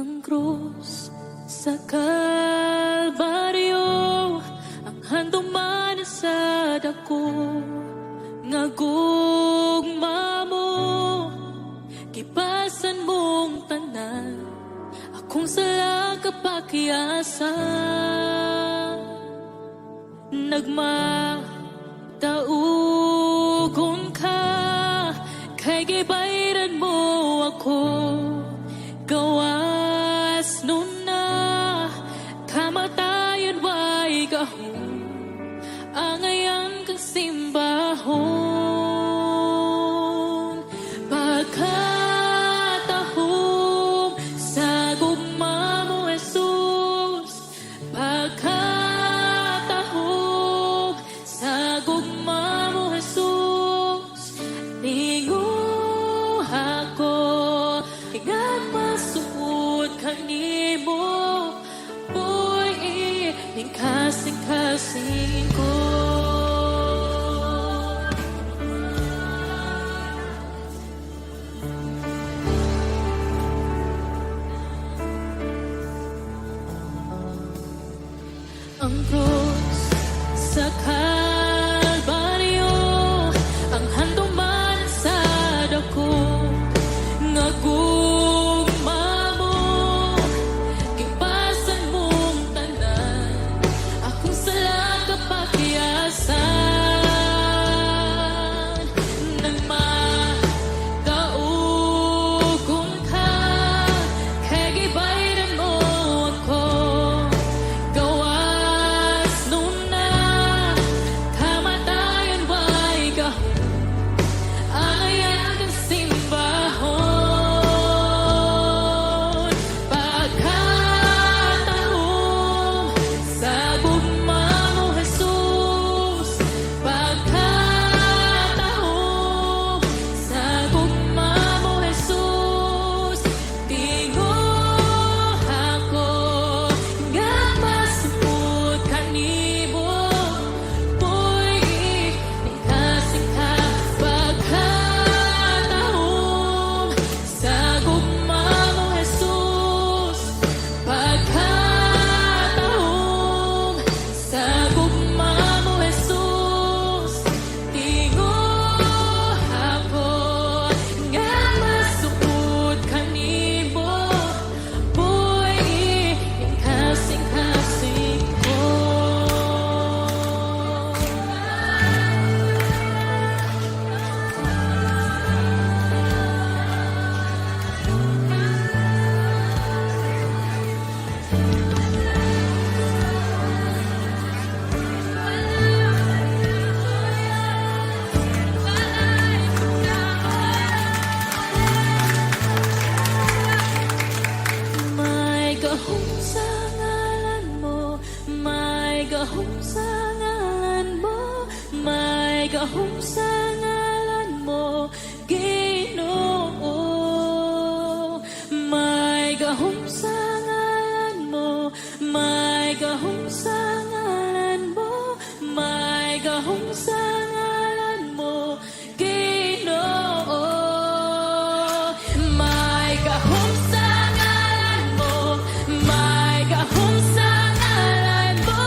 Ang krus sa Kalbaryo, ang handong manasad ako, nga gugma mo, kipasan mong tanan, akong sala kapakiasan. Nagmataugon ka, kay gibayran mo ako, gawas nun na, kamatayan way gahom, angayan kang simbahon. Pagkatahom sa gugma mo, Jesus, pagkatahom sa gugma mo, Jesus, ninguha ko, masukod kanimo, boy, ning kasing-kasing ko. Ang krus sa Kalbaryo, ang handong manasad ako, nga gugma mo, kipasan mong tanan, akong sala kapakiasan. Nagmataugon ka, kay gibayran mo ako, gawas nun na, kamatayan way gahom, angayan kang simbahon. Pagkatahom sa gugma mo, Jesus, pagkatahom sa gugma mo, Jesus, tinguha ko, nga masupot kanimo, boy, ning kasing-ka. Pagkatahom sa gugma mo, Jesus, pagkatahom sa gugma mo, Jesus, tinguha ko, nga masupot kanimo, boy, ning kasing-kasing ko. May gahom sa ngalan mo, may gahom sa ngalan mo, may gahom sa ngalan mo, Ginoo. May gahom sa ngalan mo, may gahom sa ngalan mo, may gahom sa ngalan mo, Ginoo. May gahom sa ngalan mo, may gahom sa ngalan mo,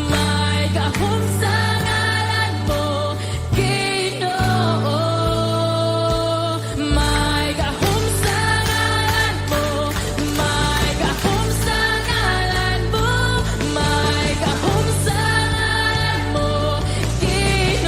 may gahom sa ngalan mo, Ginoo. May gahom sa ngalan mo, may gahom sa ngalan mo, may gahom sa ngalan mo, Ginoo.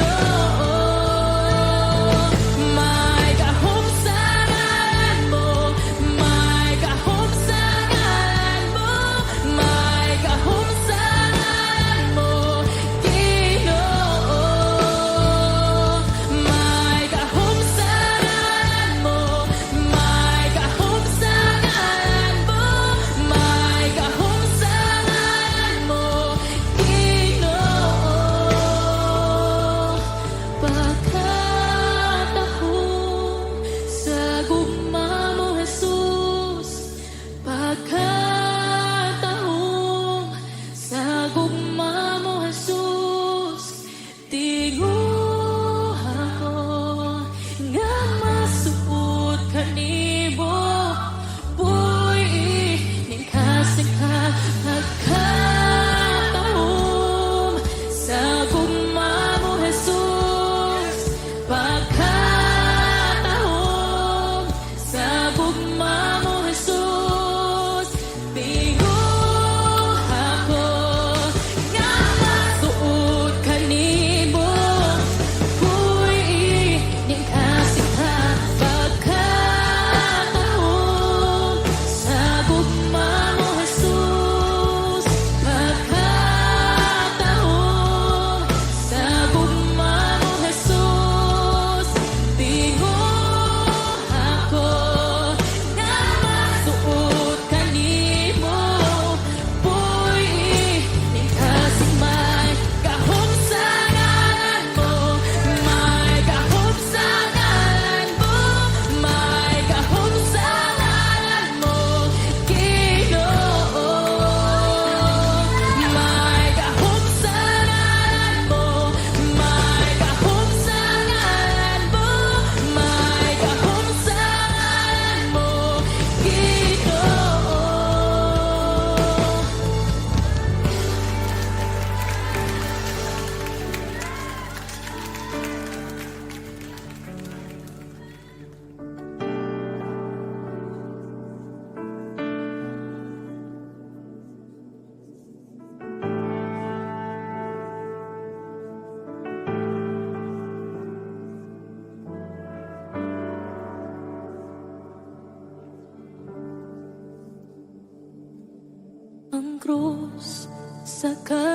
ang krus sa Kalbaryo,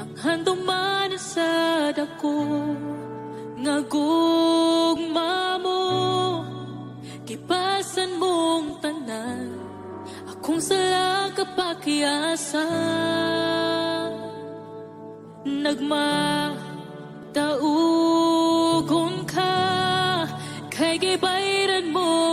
ang handong man sa dako nga gugma mo, kipasan mong tanan akong sala kapakiasan. Nagmataugon ka kay gibayran mo